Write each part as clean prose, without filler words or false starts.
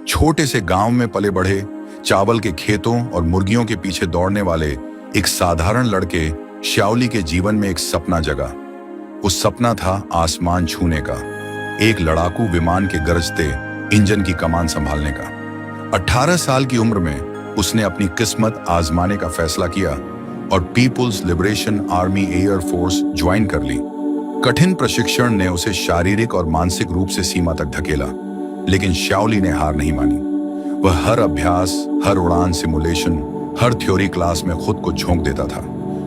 छोटे से गांव में पले बढ़े, चावल के खेतों और मुर्गियों के पीछे दौड़ने वाले एक साधारण लड़के श्याओली के जीवन में एक सपना जगा। वो सपना था आसमान छूने का, एक लड़ाकू विमान के गरजते इंजन की कमान संभालने का। 18 साल की उम्र में उसने अपनी किस्मत आजमाने का फैसला किया और People's Liberation Army Air Force join कर ली। कठिन प्रशिक्षण ने उसे शारीरिक और मानसिक रूप से सीमा तक धकेला, लेकिन श्याओली ने हार नहीं मानी। वह हर अभ्यास, हर उड़ान सिमुलेशन, हर थ्योरी क्लास में खुद को झोंक देता था।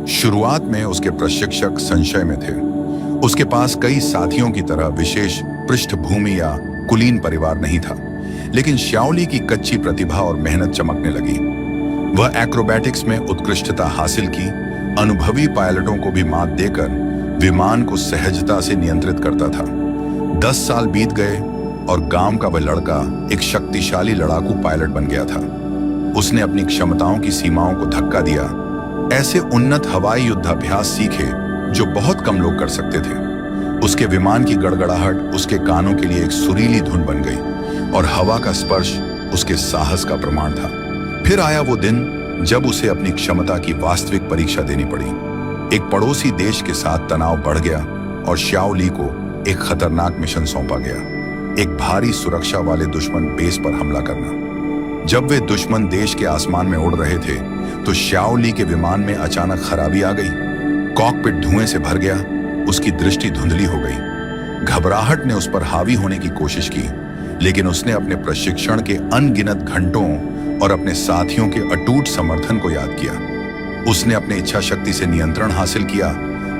शुरुआत में उसके प्रशिक्षक संशय में थे। उसके पास कई साथियों की तरह विशेष पृष्ठभूमि या कुलीन परिवार नहीं था, लेकिन श्याओली की कच्ची प्रतिभा और मेहनत चमकने लगी। वह एक्रोबैटिक्स में उत्कृष्टता हासिल की, अनुभवी पायलटों को भी मात देकर विमान को सहजता से नियंत्रित करता था। 10 साल बीत गए और गांव का वह लड़का एक शक्तिशाली लड़ाकू पायलट बन गया था। उसने अपनी क्षमताओं की सीमाओं को धक्का दिया, ऐसे उन्नत हवाई युद्धाभ्यास सीखे जो बहुत कम लोग कर सकते थे। उसके विमान की गड़गड़ाहट उसके कानों के लिए एक सुरीली धुन बन गई और हवा का स्पर्श उसके साहस का प्रमाण था। फिर आया वो दिन जब उसे अपनी क्षमता की वास्तविक परीक्षा देनी पड़ी। एक पड़ोसी देश के साथ तनाव बढ़ गया और श्याओली को एक खतरनाक मिशन सौंपा गया, एक भारी सुरक्षा वाले दुश्मन बेस पर हमला करना। जब वे दुश्मन देश के आसमान में उड़ रहे थे तो श्याओली के विमान में अचानक खराबी आ गई। कॉकपिट धुएं से भर गया, उसकी दृष्टि धुंधली हो गई। घबराहट ने उस पर हावी होने की कोशिश की, लेकिन उसने अपने प्रशिक्षण के अनगिनत घंटों और अपने साथियों के अटूट समर्थन को याद किया। उसने अपने इच्छा शक्ति से नियंत्रण हासिल किया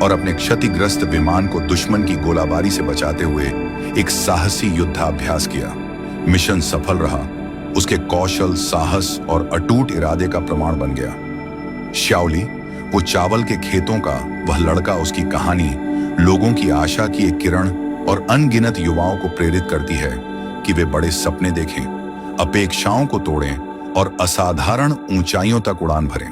और अपने क्षतिग्रस्त विमान को दुश्मन की गोलाबारी से बचाते हुए एक साहसी युद्धाभ्यास किया। मिशन सफल रहा, उसके कौशल, साहस और अटूट इरादे का प्रमाण बन गया। श्याओली, वो चावल के खेतों का वह लड़का, उसकी कहानी लोगों की आशा की एक किरण और अनगिनत युवाओं को प्रेरित करती है कि वे बड़े सपने देखें, अपेक्षाओं को तोड़ें और असाधारण ऊंचाइयों तक उड़ान भरें।